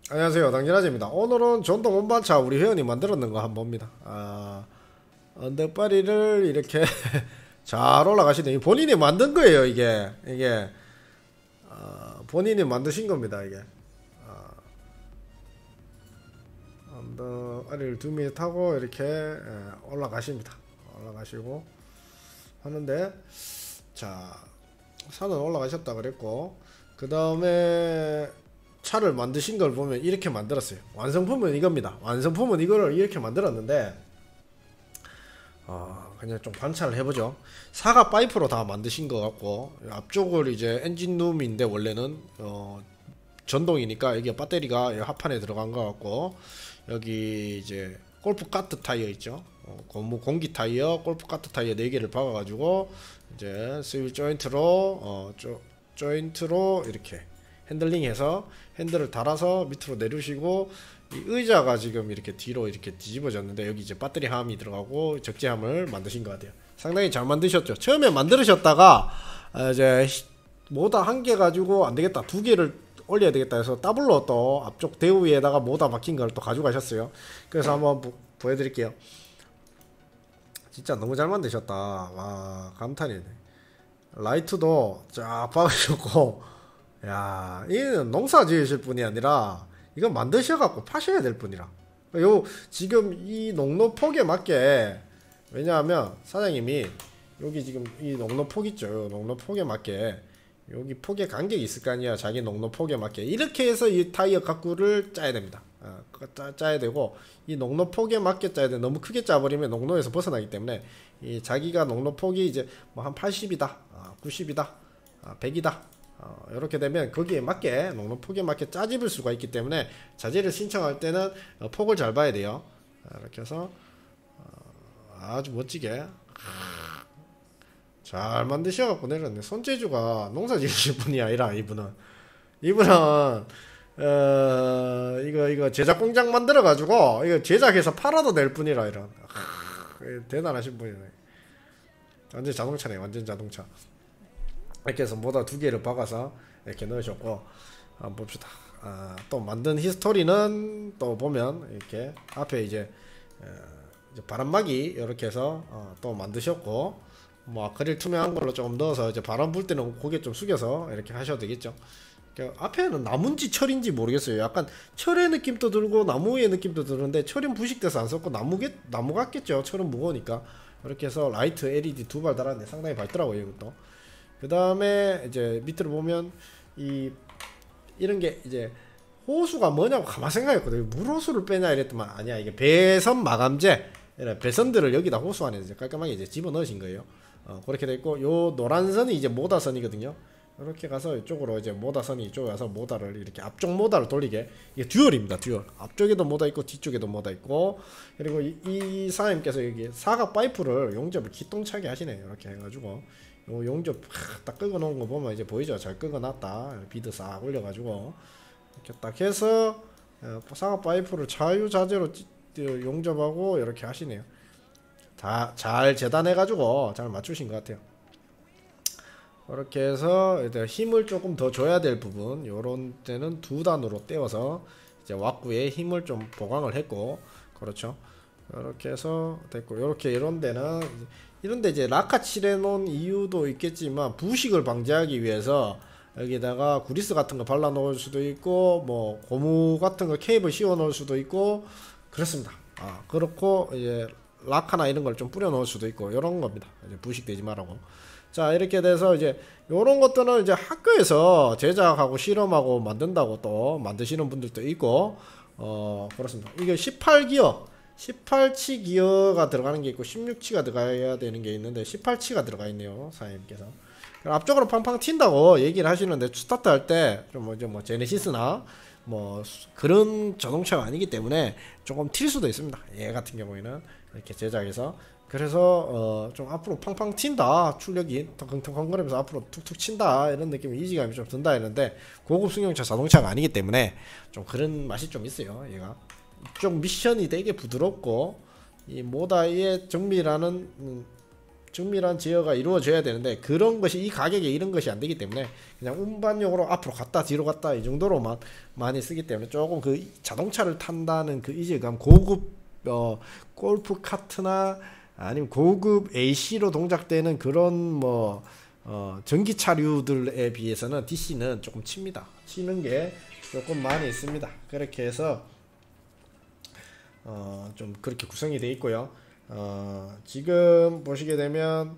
안녕하세요, 당진아재입니다. 오늘은 전동 운반차 우리 회원이 만들었는 거 한번 봅니다. 언덕바리를 이렇게 잘 올라가시네. 본인이 만든 거예요. 이게 본인이 만드신 겁니다. 이게 언덕바리를 2미 타고 이렇게 올라가십니다. 올라가시고 하는데, 자, 산은 올라가셨다 그랬고, 그 다음에 차를 만드신 걸 보면 이렇게 만들었어요. 완성품은 이겁니다. 완성품은 이거를 이렇게 만들었는데, 그냥 좀 관찰을 해보죠. 사각 파이프로 다 만드신 것 같고, 앞쪽을 이제 엔진룸인데 원래는 전동이니까 여기 배터리가 하판에 들어간 것 같고, 여기 이제 골프 카트 타이어 있죠. 고무 공기 타이어, 골프 카트 타이어 4개를 박아가지고 이제 스윌 조인트로 조인트로 이렇게 핸들링해서 핸들을 달아서 밑으로 내리시고, 이 의자가 지금 이렇게 뒤로 이렇게 뒤집어졌는데 여기 이제 배터리 함이 들어가고 적재함을 만드신 것 같아요. 상당히 잘 만드셨죠. 처음에 만들으셨다가 이제 모다 한 개 가지고 안 되겠다, 2개를 올려야 되겠다 해서 더블로 또 앞쪽 대우 위에다가 모다 박힌 걸 또 가져가셨어요. 그래서 한번 보여드릴게요. 진짜 너무 잘 만드셨다. 와, 감탄이네. 라이트도 쫙 박으셨고, 야, 이는 농사 지으실 분이 아니라 이건 만드셔갖고 파셔야 될 분이라. 요 지금 이 농로폭에 맞게, 왜냐하면 사장님이 여기 지금 이 농로폭 있죠. 요 농로폭에 맞게 여기 폭의 간격이 있을 거 아니야. 자기 농로폭에 맞게 이렇게 해서 이 타이어 각구를 짜야 됩니다. 짜야 되고, 이 농로폭에 맞게 짜야 돼. 너무 크게 짜버리면 농로에서 벗어나기 때문에 이 자기가 농로폭이 이제 뭐 한 80이다, 90이다, 100이다, 이렇게 되면 거기에 맞게 농로폭에 맞게 짜집을 수가 있기 때문에 자재를 신청할 때는 폭을 잘 봐야 돼요. 이렇게 해서 아주 멋지게 잘 만드셔갖고 내렸네. 손재주가 농사 지으실 분이 아니라 이분은 이거 제작 공장 만들어 가지고 이거 제작해서 팔아도 될 뿐이라, 이런 대단하신 분이네. 완전 자동차네. 완전 자동차. 이렇게 해서 모다 2개를 박아서 이렇게 넣으셨고, 한번 봅시다. 또 만든 히스토리는 또 보면 이렇게 앞에 이제 바람막이 이렇게 해서 또 만드셨고, 뭐 아크릴 투명한 걸로 조금 넣어서 이제 바람 불 때는 고개 좀 숙여서 이렇게 하셔도 되겠죠. 앞에는 나무인지 철인지 모르겠어요. 약간 철의 느낌도 들고 나무의 느낌도 드는데, 철은 부식돼서 안 썼고 나무 같겠죠. 철은 무거우니까. 이렇게 해서 라이트 LED 2발 달았는데 상당히 밝더라고요, 이것도. 그 다음에 이제 밑으로 보면 이런 게 이제 호수가 뭐냐고 가만 생각했거든요. 물호수를 빼냐 이랬더만 아니야, 이게 배선 마감재, 배선들을 여기다 호수 안에 이제 깔끔하게 이제 집어 넣으신 거예요. 그렇게 돼 있고, 요 노란 선이 이제 모다선이거든요. 이렇게 가서 이쪽으로 이제 모다선이 이쪽에 와서 모다를 이렇게 앞쪽 모다를 돌리게, 이게 듀얼입니다. 듀얼. 앞쪽에도 모다 있고 뒤쪽에도 모다 있고. 그리고 이 사장님께서 여기 사각 파이프를 용접을 기똥차게 하시네요. 이렇게 해가지고 요 용접 딱 끄고 놓은 거 보면 이제 보이죠. 잘 끄고 놨다. 비드 싹 올려가지고 이렇게 딱 해서 사각 파이프를 자유자재로 용접하고 이렇게 하시네요. 다 잘 재단해가지고 잘 맞추신 것 같아요. 이렇게 해서 힘을 조금 더 줘야 될 부분, 요런 때는 2단으로 떼어서 이제 왁구에 힘을 좀 보강을 했고, 그렇죠. 이렇게 해서 됐고, 요렇게 이런 데 이제 라카 칠해 놓은 이유도 있겠지만, 부식을 방지하기 위해서 여기다가 구리스 같은 거 발라 놓을 수도 있고, 뭐 고무 같은 거 케이블 씌워 놓을 수도 있고 그렇습니다. 그렇고 이제 라카나 이런 걸 좀 뿌려 놓을 수도 있고, 이런 겁니다. 이제 부식되지 말라고. 자, 이렇게 돼서 이제 요런 것들은 이제 학교에서 제작하고 실험하고 만든다고 또 만드시는 분들도 있고, 그렇습니다. 이게 18치 기어가 들어가는 게 있고 16치가 들어가야 되는 게 있는데 18치가 들어가 있네요, 사장님께서. 앞쪽으로 팡팡 튄다고 얘기를 하시는데, 스타트 할 때 좀 뭐 제네시스나 뭐 그런 자동차가 아니기 때문에 조금 튈 수도 있습니다. 얘 같은 경우에는 이렇게 제작해서. 그래서 좀 앞으로 팡팡 튄다, 출력이 텅텅텅거리면서 앞으로 툭툭 친다, 이런 느낌이, 이지감이 좀 든다 이러는데, 고급 승용차 자동차가 아니기 때문에 좀 그런 맛이 좀 있어요. 얘가 이쪽 미션이 되게 부드럽고, 이 모다의 정밀하는 정밀한 제어가 이루어져야 되는데 그런 것이 이 가격에 이런 것이 안 되기 때문에 그냥 운반용으로 앞으로 갔다 뒤로 갔다 이 정도로만 많이 쓰기 때문에 조금 그 자동차를 탄다는 그 이질감, 고급 골프 카트나 아니면 고급 AC로 동작되는 그런 뭐 전기차류들에 비해서는 DC는 조금 칩니다. 치는 게 조금 많이 있습니다. 그렇게 해서 좀 그렇게 구성이 되어 있고요. 지금 보시게 되면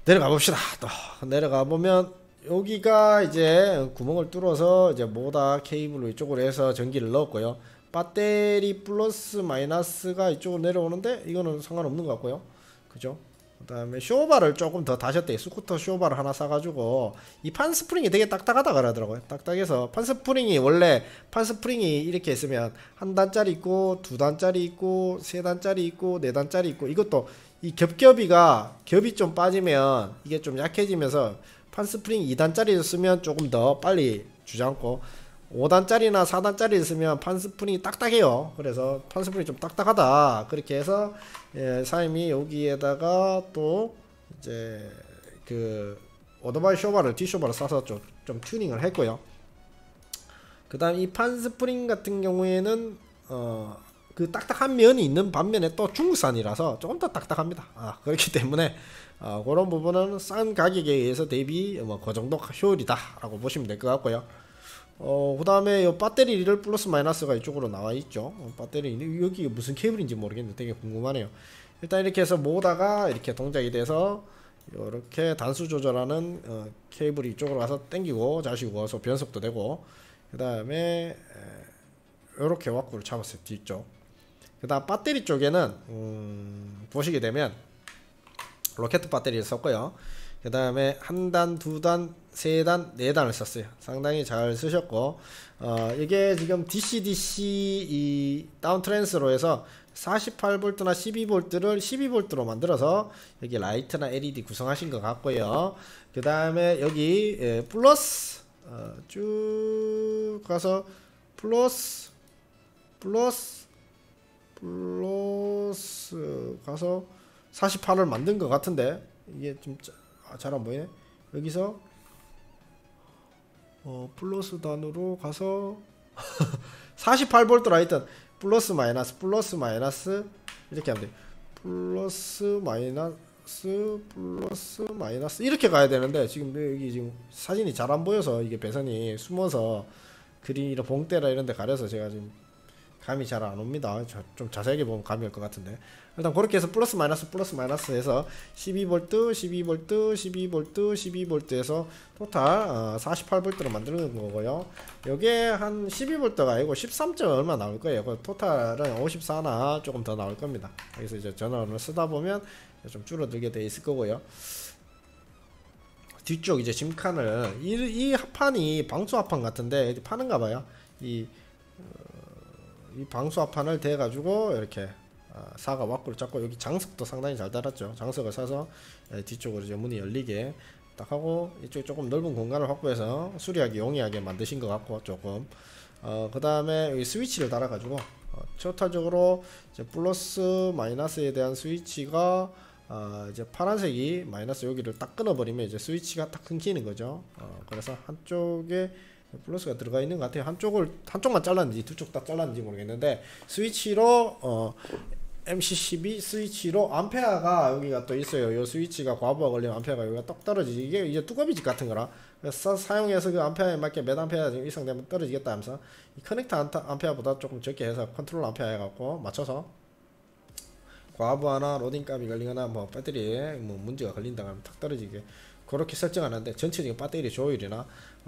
내려가 봅시다. 또 내려가 보면 여기가 이제 구멍을 뚫어서 이제 모다 케이블로 이쪽으로 해서 전기를 넣었고요. 배터리 플러스 마이너스가 이쪽으로 내려오는데 이거는 상관없는 것 같고요. 그죠? 그 다음에 쇼바를 조금 더 다셨대. 스쿠터 쇼바를 하나 사가지고 이 판 스프링이 되게 딱딱하다 그러더라고요. 딱딱해서 판 스프링이 원래 판 스프링이 이렇게 있으면 한 단짜리 있고 두 단짜리 있고 세 단짜리 있고 네 단짜리 있고 이것도 이 겹이 좀 빠지면 이게 좀 약해지면서 판 스프링 2단짜리를 쓰면 조금 더 빨리 주저앉고 5단짜리나 4단짜리를 쓰면 판 스프링이 딱딱해요. 그래서 판 스프링이 좀 딱딱하다 그렇게 해서 사장님이 여기에다가 또 이제 그 오토바이 쇼바를 D쇼바를 싸서 좀 튜닝을 했고요. 그 다음 이 판 스프링 같은 경우에는 그 딱딱한 면이 있는 반면에 또 중국산이라서 조금 더 딱딱합니다. 그렇기 때문에 그런 부분은 싼 가격에 의해서 대비 뭐 그 정도 효율이다 라고 보시면 될 것 같고요. 그 다음에 요 배터리를 플러스 마이너스가 이쪽으로 나와 있죠. 배터리 여기 무슨 케이블인지 모르겠는데 되게 궁금하네요. 일단 이렇게 해서 모다가 이렇게 동작이 돼서 이렇게 단수 조절하는 케이블이 이쪽으로 가서 당기고 자시고 서 변속도 되고 그 다음에 이렇게 와꾸를 잡았어요. 뒤쪽. 그 다음 배터리 쪽에는 보시게 되면 로켓 배터리를 썼고요. 그 다음에 한 단, 두 단, 세 단, 네 단을 썼어요. 상당히 잘 쓰셨고 이게 지금 DC 이 다운 트랜스로 해서 48V나 12V를 12V로 만들어서 여기 라이트나 LED 구성하신 것 같고요. 그 다음에 여기 플러스 쭉 가서 플러스 가서 48을 만든 것 같은데 이게 좀 잘 안 보이네. 여기서 플러스 단으로 가서 48V 라이트 플러스 마이너스 이렇게 하면 돼. 플러스 마이너스 이렇게 가야 되는데 지금 여기 지금 사진이 잘 안 보여서 이게 배선이 숨어서 그림이라 봉대라 이런 데 가려서 제가 지금 감이 잘 안 옵니다. 좀 자세하게 보면 감이 올 것 같은데 일단 그렇게 해서 플러스 마이너스 해서 12V 12V 해서 토탈 48V로 만드는 거고요. 요게 한 12V가 아니고 13. 얼마 나올 거예요. 그 토탈은 54나 조금 더 나올 겁니다. 그래서 이제 전원을 쓰다 보면 좀 줄어들게 돼 있을 거고요. 뒤쪽 이제 짐칸을 이 합판이 방수 합판 같은데 파는가 봐요. 이 방수 합판을 대 가지고 이렇게 사가 와꾸를 잡고 여기 장석도 상당히 잘 달았죠. 장석을 사서 뒤쪽으로 이제 문이 열리게 딱 하고 이쪽 조금 넓은 공간을 확보해서 수리하기 용이하게 만드신 것 같고 조금 그 다음에 여기 스위치를 달아 가지고 토탈적으로 이제 플러스 마이너스에 대한 스위치가 이제 파란색이 마이너스 여기를 딱 끊어버리면 이제 스위치가 딱 끊기는 거죠. 그래서 한쪽에 플러스가 들어가 있는 것 같아요. 한쪽만 잘랐는지 두 쪽 다 잘랐는지 모르겠는데 스위치로 MC12 스위치로 암페어가 여기가 또 있어요. 이 스위치가 과부하 걸리면 암페어가 여기가 떡 떨어지지. 이게 이제 뚜껑이집 같은 거라 그래서 사용해서 그 암페어에 맞게 몇 암페어 이상 떨어지겠다 하면서 이 커넥터 암페어보다 조금 적게 해서 컨트롤 암페어 해갖고 맞춰서 과부하나 로딩 값이 걸리거나 뭐 배터리에 뭐 문제가 걸린다 하면 탁 떨어지게 그렇게 설정하는데 전체적인 배터리 조율이나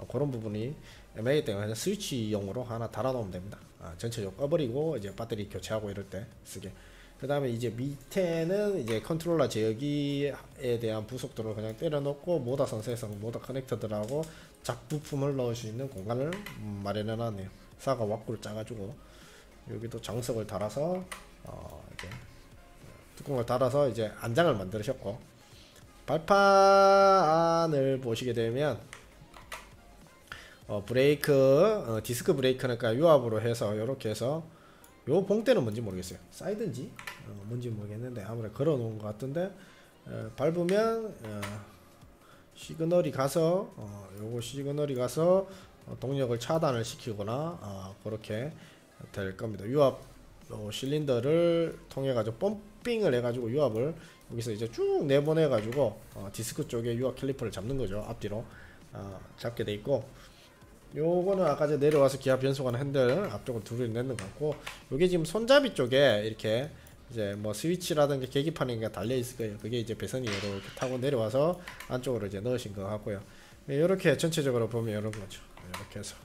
그런 부분이 애매하기 때문에 스위치용으로 하나 달아놓으면 됩니다. 전체적으로 꺼버리고 이제 배터리 교체하고 이럴 때 쓰게. 그 다음에 이제 밑에는 이제 컨트롤러 제어기에 대한 부속도를 그냥 때려놓고 모다 선세에서 모다 커넥터들하고 잡부품을 넣을 수 있는 공간을 마련해 놨네요. 사가 와꾸를 짜가지고 여기도 장석을 달아서 이제 뚜껑을 달아서 이제 안장을 만드셨고 발판을 보시게 되면 브레이크 디스크 브레이크니까 유압으로 해서 이렇게 해서 요 봉대는 뭔지 모르겠어요. 사이드인지 뭔지 모르겠는데 아무래도 걸어 놓은 것 같은데 밟으면 시그널이 가서 요거 시그널이 가서 동력을 차단을 시키거나 그렇게 될 겁니다. 유압 실린더를 통해 가지고 펌핑을 해 가지고 유압을 여기서 이제 쭉 내보내 가지고 디스크 쪽에 유압 캘리퍼를 잡는 거죠. 앞뒤로 잡게 돼 있고, 요거는 아까 전에 내려와서 기아 변속하는 핸들 앞쪽으로 둘을 내는 것 같고, 요게 지금 손잡이 쪽에 이렇게 이제 뭐 스위치라든가 계기판인가 달려 있을 거예요. 그게 이제 배선이 이렇게 타고 내려와서 안쪽으로 이제 넣으신 것 같고요. 이렇게 전체적으로 보면 이런 거죠. 이렇게 해서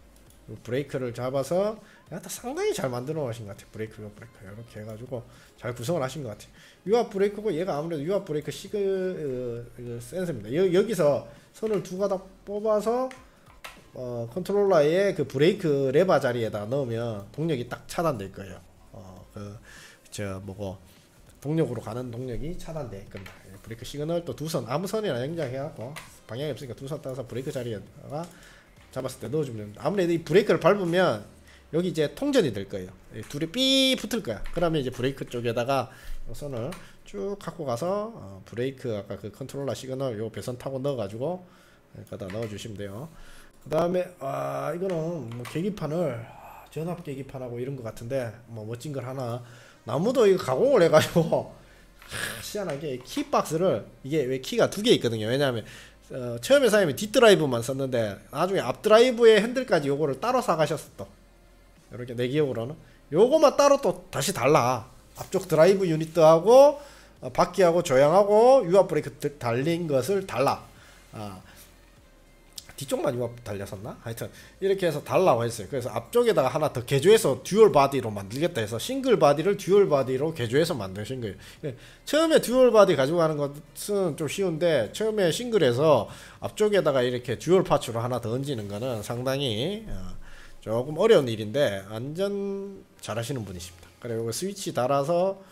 브레이크를 잡아서 상당히 잘 만들어 놓으신 것 같아요. 브레이크 이렇게 해가지고 잘 구성을 하신 것 같아요. 유압 브레이크고, 얘가 아무래도 유압 브레이크 센서입니다. 여기서 선을 두 가닥 뽑아서 컨트롤러의 그 브레이크 레바 자리에다 넣으면 동력이 딱 차단될 거예요. 동력으로 가는 동력이 차단될 겁니다. 브레이크 시그널 또 두 선, 아무 선이나 연장해갖고 방향이 없으니까 두 선 따서 브레이크 자리에다가 잡았을 때 넣어주면 됩니다. 아무래도 이 브레이크를 밟으면 여기 이제 통전이 될 거예요. 둘이 삐 붙을 거야. 그러면 이제 브레이크 쪽에다가 선을 쭉 갖고 가서 브레이크 아까 그 컨트롤러 시그널 요 배선 타고 넣어가지고 거기다 넣어주시면 돼요. 그 다음에 이거는 뭐 계기판을 전압 계기판하고 이런 것 같은데 뭐 멋진 걸 하나, 나무도 이거 가공을 해가지고 희한하게 키박스를, 이게 왜 키가 두 개 있거든요. 왜냐하면 처음에 사장님이 뒷드라이브만 썼는데 나중에 앞드라이브의 핸들까지 요거를 따로 사가셨어. 또 이렇게 내 기억으로는 요거만 따로 또 다시 달라. 앞쪽 드라이브 유닛하고 바퀴하고 조향하고 유압 브레이크 달린 것을 달라. 뒤쪽만 유압 달렸었나? 하여튼 이렇게 해서 달라고 했어요. 그래서 앞쪽에다가 하나 더 개조해서 듀얼 바디로 만들겠다 해서 싱글 바디를 듀얼 바디로 개조해서 만드신 거예요. 처음에 듀얼 바디 가지고 가는 것은 좀 쉬운데, 처음에 싱글에서 앞쪽에다가 이렇게 듀얼 파츠로 하나 더 얹는 거는 상당히 조금 어려운 일인데 완전 잘하시는 분이십니다. 그리고 이거 스위치 달아서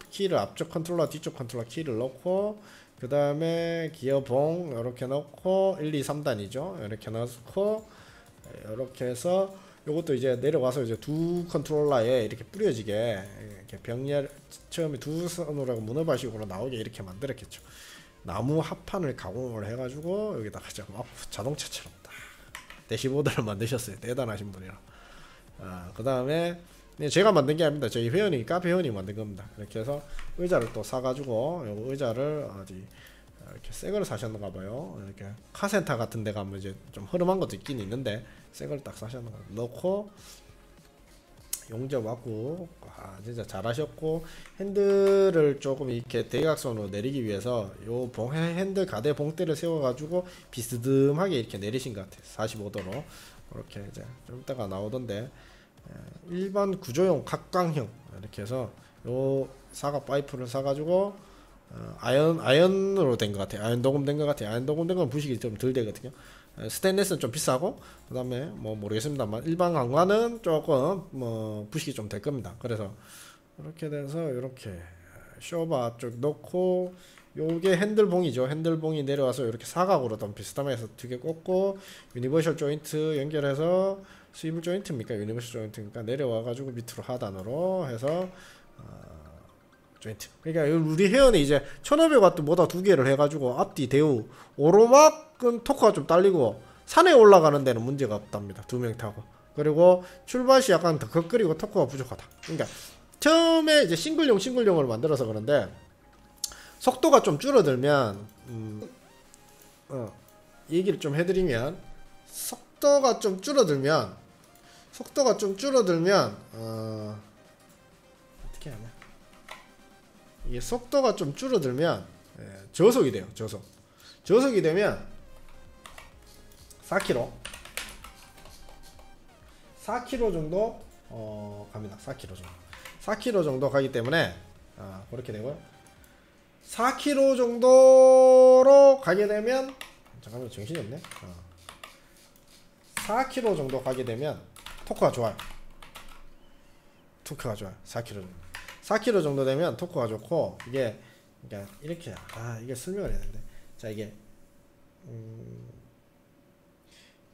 키를 앞쪽 컨트롤러 뒤쪽 컨트롤러 키를 넣고, 그 다음에 기어봉 이렇게 넣고 1, 2, 3단이죠. 이렇게 넣고 이렇게 해서 요것도 이제 내려와서 이제 두 컨트롤러에 이렇게 뿌려지게 이렇게 병렬 처음에 두 선으로 문어 발식으로 나오게 이렇게 만들었겠죠. 나무 합판을 가공을 해가지고 여기다가 자동차처럼 딱 대시보드를 만드셨어요. 대단하신 분이라. 그 다음에 제가 만든 게 아닙니다. 저희 회원이, 카페 회원이 만든 겁니다. 이렇게 해서 의자를 또 사가지고 요거 의자를 어디 이렇게 새 거를 사셨는가 봐요. 이렇게 카센터 같은 데 가면 이제 좀 흐름한 것도 있긴 있는데 새 거를 딱 사셨는가 봐요. 넣고 용접 왔고, 진짜 잘하셨고, 핸들을 조금 이렇게 대각선으로 내리기 위해서 요 핸들 가대 봉대를 세워가지고 비스듬하게 이렇게 내리신 것 같아요. 45도로 이렇게 이제 좀 이따가 나오던데, 일반 구조용 각광형 이렇게 해서 요 사각 파이프를 사가지고 아연으로 된 것 같아요. 아연 도금 된 것 같아요. 아연 도금 된 건 부식이 좀 덜 되거든요. 스테인리스는 좀 비싸고, 그 다음에 뭐 모르겠습니다만 일반 강화는 조금 뭐 부식이 좀 될 겁니다. 그래서 이렇게 돼서 이렇게 쇼바 쪽 넣고, 요게 핸들봉이죠. 핸들봉이 내려와서 이렇게 사각으로 좀 비스듬하게 해서 두 개 꽂고, 유니버셜 조인트 연결해서 스위블 조인트입니까? 유니버셜 조인트니까 내려와 가지고 밑으로 하단으로 해서 조인트. 그러니까 우리 회원이 이제 1500W보다 두 개를 해가지고 앞뒤 대우 오르막은 토크가 좀 딸리고 산에 올라가는 데는 문제가 없답니다. 두 명 타고. 그리고 출발시 약간 더 거끌이고 토크가 부족하다. 그러니까 처음에 이제 싱글용을 만들어서 그런데 속도가 좀 줄어들면 얘기를 좀 해드리면, 속도가 좀 줄어들면 어떻게 하냐, 이게 속도가 좀 줄어들면 저속이 돼요. 저속이 되면 4km 정도 갑니다. 4km 정도 가기 때문에 그렇게 되고요. 4km 정도로 가게 되면, 잠깐만 정신이 없네. 4km 정도 가게 되면 토크가 좋아요. 4km 정도 되면 토크가 좋고, 이게 그러니까 이렇게 이게 설명을 해야 되는데, 자, 이게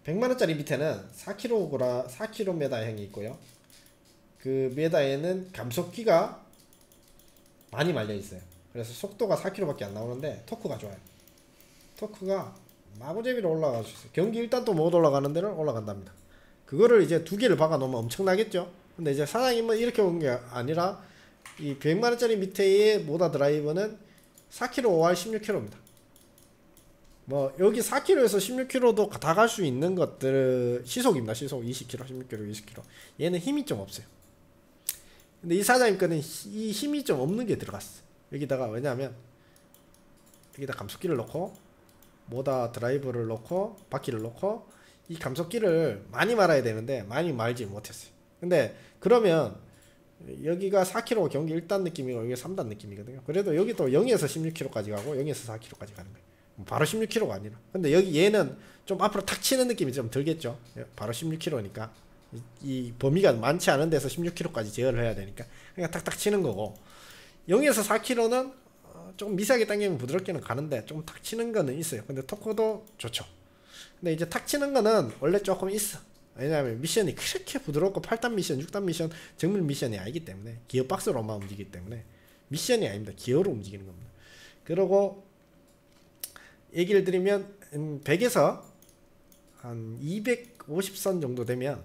100만원짜리 밑에는 4km형이 있고요. 그 메다에는 감속기가 많이 말려 있어요. 그래서 속도가 4km밖에 안 나오는데 토크가 좋아요. 토크가 마구제비로 올라갈 수 있어요. 경기 일단 또 못 올라가는 데는 올라간답니다. 그거를 이제 두 개를 박아 놓으면 엄청나겠죠. 근데 이제 사장님은 이렇게 온 게 아니라 이 100만원짜리 밑에의 모다 드라이버는 4km 5R 16km입니다. 뭐 여기 4km에서 16km도 다 갈 수 있는 것들 시속입니다. 시속 20km, 16km, 20km. 얘는 힘이 좀 없어요. 근데 이 사장님 거는 이 힘이 좀 없는 게 들어갔어. 여기다가 왜냐하면 여기다 감속기를 넣고 모다 드라이버를 넣고 바퀴를 넣고 이 감속기를 많이 말아야 되는데 많이 말지 못했어요. 근데 그러면 여기가 4km 경기 1단 느낌이고 여기 3단 느낌이거든요. 그래도 여기 또 0에서 16km까지 가고 0에서 4km까지 가는 거예요. 바로 16km가 아니라. 근데 여기 얘는 좀 앞으로 탁 치는 느낌이 좀 들겠죠. 바로 16km니까 이 범위가 많지 않은 데서 16km까지 제어를 해야 되니까 그냥 탁탁 치는 거고 0에서 4km는 좀 미세하게 당기면 부드럽게는 가는데 좀 탁 치는 거는 있어요. 근데 토크도 좋죠. 근데 이제 탁 치는 거는 원래 조금 있어. 왜냐하면 미션이 그렇게 부드럽고 8단 미션, 6단 미션 정밀 미션이 아니기 때문에 기어박스로만 움직이기 때문에 미션이 아닙니다. 기어로 움직이는 겁니다. 그리고 얘기를 드리면 100에서 한 250선 정도 되면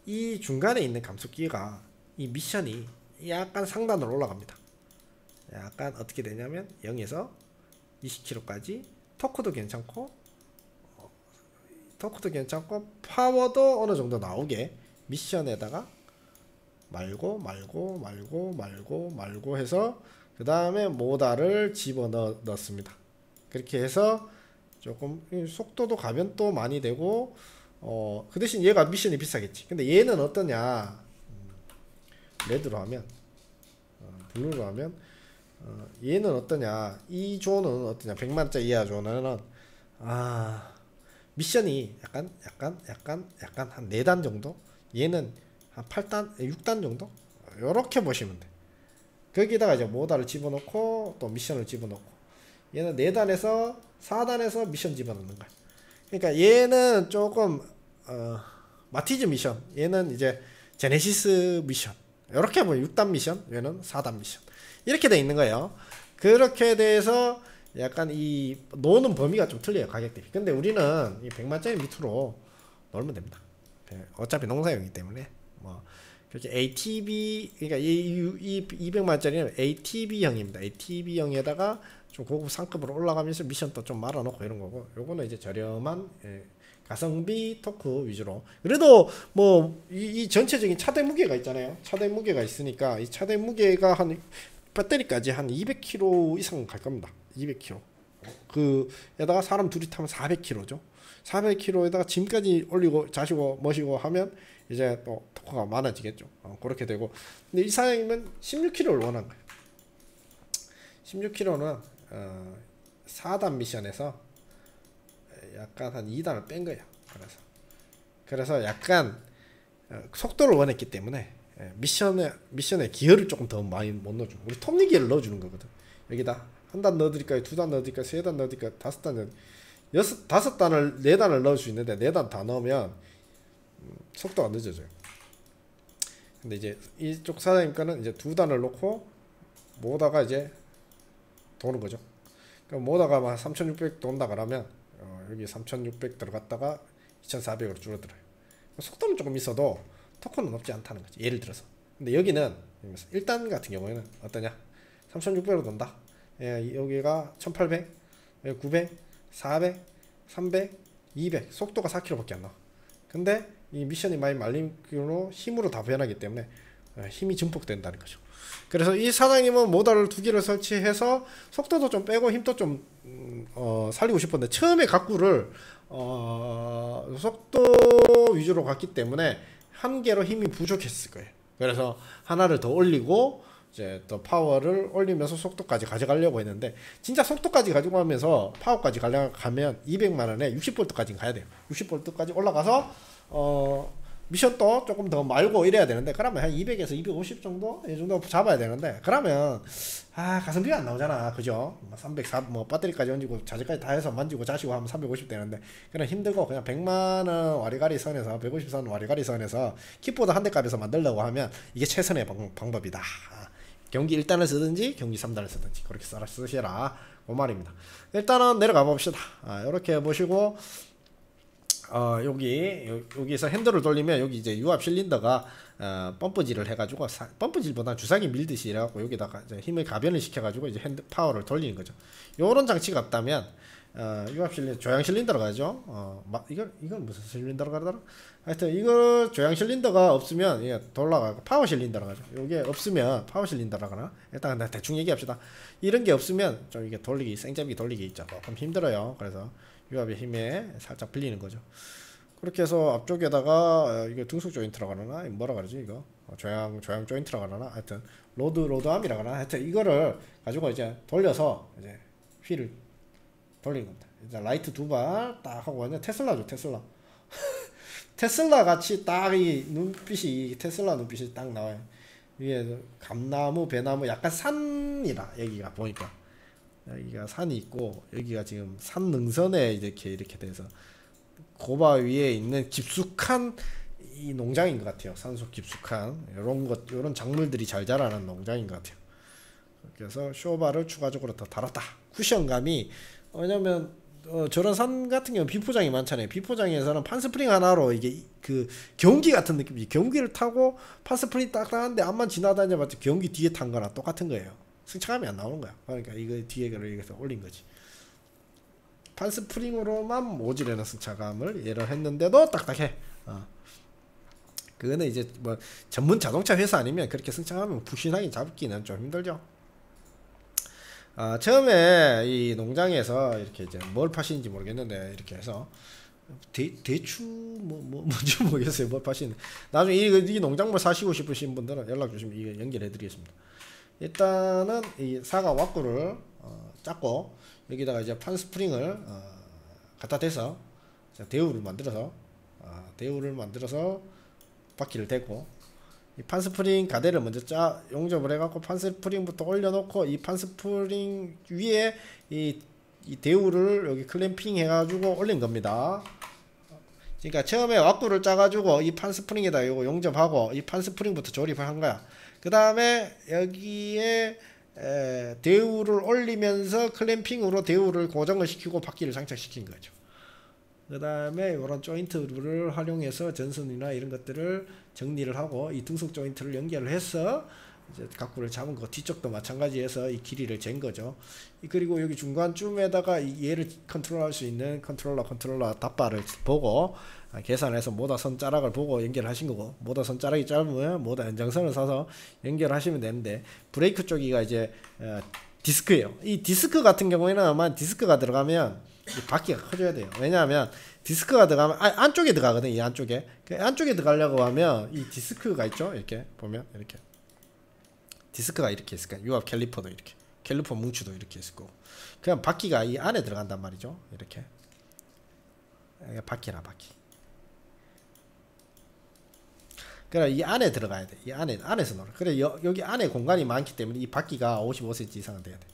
이 중간에 있는 감속기가 이 미션이 약간 상단으로 올라갑니다. 약간 어떻게 되냐면 0에서 20km까지 토크도 괜찮고 파워도 어느 정도 나오게 미션에다가 말고 해서 그 다음에 모다를 집어 넣습니다. 그렇게 해서 조금 속도도 가변도 많이 되고 그 대신 얘가 미션이 비싸겠지. 근데 얘는 어떠냐, 레드로 하면 블루로 하면 얘는 어떠냐, 이 조는 어떠냐, 100만원짜리 이하 조는 미션이 약간 한 4단 정도, 얘는 한 8단 6단 정도, 요렇게 보시면 돼. 거기다가 이제 모다를 집어넣고 또 미션을 집어넣고 얘는 4단에서 4단에서 미션 집어넣는 거야. 그러니까 얘는 조금 마티즈 미션, 얘는 이제 제네시스 미션, 이렇게 보면 6단 미션, 얘는 4단 미션, 이렇게 돼 있는 거예요. 그렇게 돼서 약간 이 노는 범위가 좀 틀려요, 가격 대비. 근데 우리는 이 100만짜리 밑으로 놀면 됩니다. 어차피 농사용이기 때문에 뭐 그렇게 ATB, 그러니까 이 200만짜리는 ATB형입니다. ATB형에다가 좀 고급 상급으로 올라가면서 미션도 좀 말아놓고 이런 거고, 요거는 이제 저렴한 가성비 토크 위주로. 그래도 뭐 이 전체적인 차대 무게가 있잖아요. 차대 무게가 있으니까 이 차대 무게가 한 배터리까지 한 200kg 이상 갈 겁니다. 200kg. 그에다가 사람 둘이 타면 400kg죠. 400kg에다가 짐까지 올리고 자시고 머시고 하면 이제 또 토크가 많아지겠죠. 그렇게 되고. 근데 이 사장님은 16kg를 원한 거예요. 16kg는 4단 미션에서 약간 한 2단을 뺀 거예요. 그래서 약간 속도를 원했기 때문에 미션에 기어를 조금 더 많이 못 넣어줘. 우리 톱니 기어를 넣어주는 거거든. 여기다 한 단 넣어드릴까요? 2단 넣어드릴까요? 3단 넣어드릴까요? 5단 넣어드릴까요? 5단을 4단을 넣을 수 있는데 4단 다 넣으면 속도가 늦어져요. 근데 이제 이쪽 사장님 거는 이제 2단을 넣고 모다가 이제 도는 거죠. 그럼 모다가 3600 돈다 그러면 여기 3600 들어갔다가 2400으로 줄어들어요. 속도는 조금 있어도 토크는 높지 않다는 거지. 예를 들어서. 근데 여기는 1단 같은 경우에는 어떠냐? 3600으로 돈다. 여기가 1800, 900, 400, 300, 200. 속도가 4km밖에 안 나와. 근데 이 미션이 많이 말림으로 힘으로 다 변하기 때문에 힘이 증폭된다는 거죠. 그래서 이 사장님은 모다를 2개를 설치해서 속도도 좀 빼고 힘도 좀 살리고 싶었는데 처음에 가꾸를 속도 위주로 갔기 때문에 한 개로 힘이 부족했을 거예요. 그래서 하나를 더 올리고 이제 더 파워를 올리면서 속도까지 가져가려고 했는데, 진짜 속도까지 가져가면서 파워까지 가면 200만원에 60V까지 가야 돼요. 60V까지 올라가서 미션도 조금 더 말고 이래야 되는데, 그러면 한 200에서 250 정도 이 정도 잡아야 되는데, 그러면 가성비가 안 나오잖아, 그죠? 304 뭐 배터리까지 얹고 자재까지 다 해서 만지고 자시고 하면 350 되는데, 그냥 힘들고 그냥 100만원 와리가리 선에서 150선 와리가리 선에서 킥보드 한 대 값에서 만들려고 하면 이게 최선의 방법이다. 경기 1단을 쓰든지 경기 3단을 쓰든지 그렇게 쓰시라, 그 말입니다. 일단은 내려가 봅시다. 이렇게 보시고, 여기서 핸들을 돌리면 여기 이제 유압 실린더가 펌프질을 해가지고, 펌프질보다 주사기 밀듯이 이래갖고 여기다가 이제 힘을 가변을 시켜가지고 이제 핸드 파워를 돌리는 거죠. 요런 장치가 없다면 유압 실린더, 조향 실린더로 가죠. 이건 무슨 실린더로 가더라? 하여튼 이거 조향 실린더가 없으면 이게 돌아가고 파워 실린더로 가죠. 요게 없으면 파워 실린더라 가나? 일단 대충 얘기합시다. 이런 게 없으면 좀 이게 돌리기, 생잡이 돌리기 있죠. 조금 힘들어요. 그래서 유압의 힘에 살짝 빌리는 거죠. 그렇게 해서 앞쪽에다가 이게 등속 조인트라고 하나? 뭐라 그러지 이거? 조향 조인트라고 하나? 하여튼 로드암이라고 하나? 하여튼 이거를 가지고 이제 돌려서 이제 휠을 돌린 겁니다. 이제 라이트 두 발 딱 하고, 완전 테슬라죠, 테슬라. 테슬라 같이 딱 이 눈빛이, 테슬라 눈빛이 딱 나와요. 위에 감나무, 배나무, 약간 산이라, 여기가 보니까. 여기가 산이 있고, 여기가 지금 산 능선에 이렇게 돼서 고바 위에 있는 깊숙한 이 농장인 것 같아요. 산속 깊숙한 요런 작물들이 잘 자라는 농장인 것 같아요. 그래서 쇼바를 추가적으로 더 달았다. 쿠션감이, 왜냐면 저런 산 같은 경우는 비포장이 많잖아요. 비포장에서는 판스프링 하나로 이게 그 경기 같은 느낌이지. 경기를 타고 판스프링 딱딱한데 앞만 지나다녀봤자 경기 뒤에 탄 거랑 똑같은 거예요. 승차감이 안 나오는 거야. 그러니까 이거 뒤에를 여기서 올린 거지. 판스프링으로만 모질에는 승차감을 예를 했는데도 딱딱해. 그거는 이제 뭐 전문 자동차 회사 아니면 그렇게 승차감을 푹신하게 잡기는 좀 힘들죠. 처음에 이 농장에서 이렇게 이제 뭘 파시는지 모르겠는데, 이렇게 해서 대추 뭔지 모르겠어요. 뭘 파시는. 나중에 이 농작물 사시고 싶으신 분들은 연락 주시면 이거 연결해 드리겠습니다. 일단은 이 사과 왁구를 짰고, 여기다가 이제 판스프링을 갖다 대서 대우를 만들어서 바퀴를 대고, 이 판스프링 가대를 먼저 용접을 해갖고 판스프링부터 올려놓고, 이 판스프링 위에 이 대우를 여기 클램핑 해가지고 올린 겁니다. 그러니까 처음에 왁구를 짜가지고 이 판스프링에다 요거 용접하고 이 판스프링부터 조립을 한 거야. 그 다음에 여기에 대우를 올리면서 클램핑으로 대우를 고정을 시키고 바퀴를 장착시킨 거죠. 그 다음에 이런 조인트를 활용해서 전선이나 이런 것들을 정리를 하고, 이 등속 조인트를 연결을 해서 이제 각구를 잡은 거, 뒤쪽도 마찬가지해서 이 길이를 잰 거죠. 그리고 여기 중간쯤에다가 얘를 컨트롤할 수 있는 컨트롤러 닷바를 보고 계산해서 모다 선 자락을 보고 연결하신 거고, 모다 선 자락이 짧으면 모다 연장선을 사서 연결하시면 되는데, 브레이크 쪽이가 이제 디스크예요. 이 디스크 같은 경우에는 아마 디스크가 들어가면 이 바퀴가 커져야 돼요. 왜냐하면 디스크가 들어가면 안쪽에 들어가거든. 이 안쪽에 들어가려고 하면 이 디스크가 있죠. 이렇게 보면 이렇게 디스크가 이렇게 있을 거예요. 유압 캘리퍼도 이렇게, 캘리퍼 뭉치도 이렇게 있을 거고, 그냥 바퀴가 이 안에 들어간단 말이죠. 이렇게 바퀴라, 바퀴. 그래, 이 안에 들어가야 돼. 이 안에서 놀아. 그래, 여기 안에 공간이 많기 때문에 이 바퀴가 55cm 이상은 돼야 돼.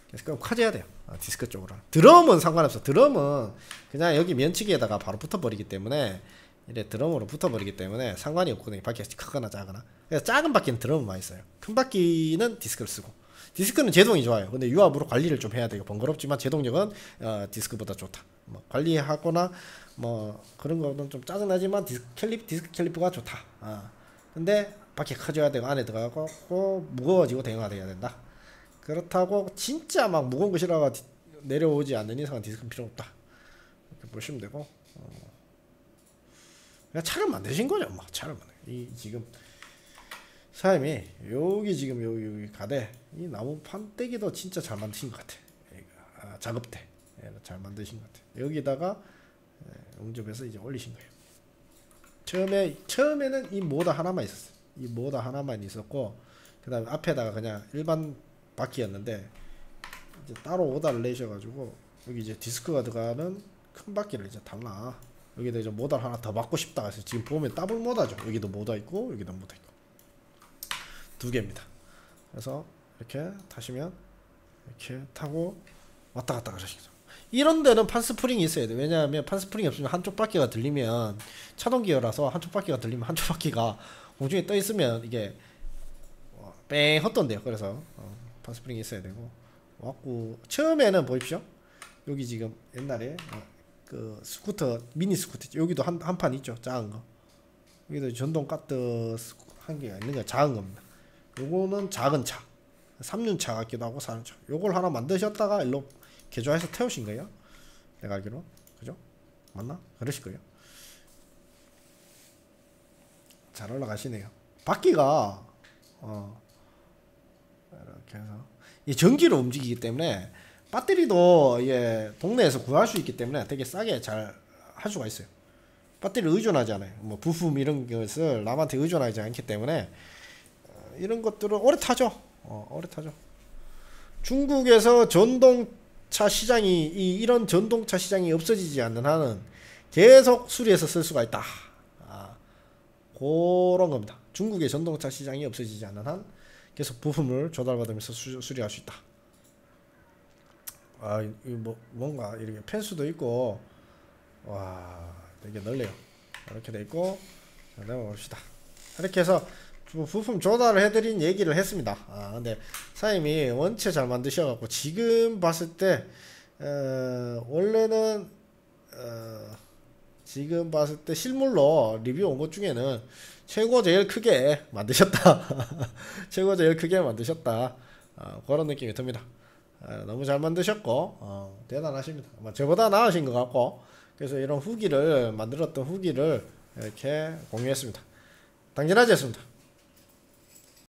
그래서 그럼 커져야 돼요. 디스크 쪽으로. 드럼은 상관없어. 드럼은 그냥 여기 면치기에다가 바로 붙어버리기 때문에, 이래 드럼으로 붙어버리기 때문에 상관이 없거든요. 바퀴가 크거나 작거나. 그래서 작은 바퀴는 드럼은 많이 써요. 큰 바퀴는 디스크를 쓰고. 디스크는 제동이 좋아요. 근데 유압으로 관리를 좀 해야 돼요. 번거롭지만 제동력은 디스크보다 좋다. 뭐 관리하거나 뭐 그런 거는 좀 짜증나지만 디스크 캘리퍼가 좋다. 근데 바퀴가 커져야 되고 안에 들어가고 무거워지고 대응화돼야 된다. 그렇다고 진짜 막 무거운 것이라가 내려오지 않는 이상은 디스크는 필요 없다. 이렇게 보시면 되고, 그냥 차를 만드신 거죠. 막 차를 이 지금 사장님이 여기 지금 여기 가대 이 나무 판때기도 진짜 잘 만드신 것 같아. 작업대 잘 만드신 것 같아. 여기다가 용접해서 이제 올리신 거예요. 처음에는 이 모다 하나만 있었어요. 이 모다 하나만 있었고, 그 다음에 앞에다가 그냥 일반 바퀴였는데, 이제 따로 오다를 내셔가지고 여기 이제 디스크가 들어가는 큰 바퀴를 이제 달라. 여기다 이제 모달 하나 더 받고 싶다 해서 지금 보면 더블 모다죠. 여기도 모다 있고 여기도 모다 있고 두 개입니다. 그래서 이렇게 타시면 이렇게 타고 왔다 갔다 하시죠. 이런 데는 판스프링이 있어야 돼. 왜냐하면 판스프링이 없으면 한쪽 바퀴가 들리면 차동 기어라서 한쪽 바퀴가 들리면 한쪽 바퀴가 공중에 떠 있으면 이게 뺑 헛돈대요. 그래서 판스프링이 있어야 되고 왔고 처음에는 보십시오. 여기 지금 옛날에 그 스쿠터 미니 스쿠터 여기도 한 판 있죠. 작은 거 여기도 전동 카트 한 개가 있는 거 작은 겁니다. 요거는 작은 차 3륜차 같기도 하고 4륜차 요걸 하나 만드셨다가 일로 개조해서 태우신 거예요. 내가 알기로 그죠? 맞나? 그러실 거예요. 잘 올라가시네요. 바퀴가 이렇게 해서 이 전기로 움직이기 때문에 배터리도 동네에서 구할 수 있기 때문에 되게 싸게 잘 할 수가 있어요. 배터리를 의존하지 않아요. 뭐 부품 이런 것을 남한테 의존하지 않기 때문에 이런 것들은 오래 타죠. 오래 타죠. 중국에서 전동차 시장이 이런 전동차 시장이 없어지지 않는 한은 계속 수리해서 쓸 수가 있다. 그런 겁니다. 중국의 전동차 시장이 없어지지 않는 한 계속 부품을 조달받으면서 수리할 수 있다. 이거 뭔가 이렇게 펜스도 있고 와 되게 넓네요. 이렇게 돼 있고 자 내려봅시다. 이렇게 해서 부품 조달을 해드린 얘기를 했습니다. 근데 사장님이 원체 잘 만드셔갖고 지금 봤을 때 원래는 지금 봤을 때 실물로 리뷰 온 것 중에는 최고 제일 크게 만드셨다. 최고 제일 크게 만드셨다. 그런 느낌이 듭니다. 너무 잘 만드셨고 대단하십니다. 아마 저보다 나으신 것 같고 그래서 이런 후기를 만들었던 후기를 이렇게 공유했습니다. 당진하지 않습니다.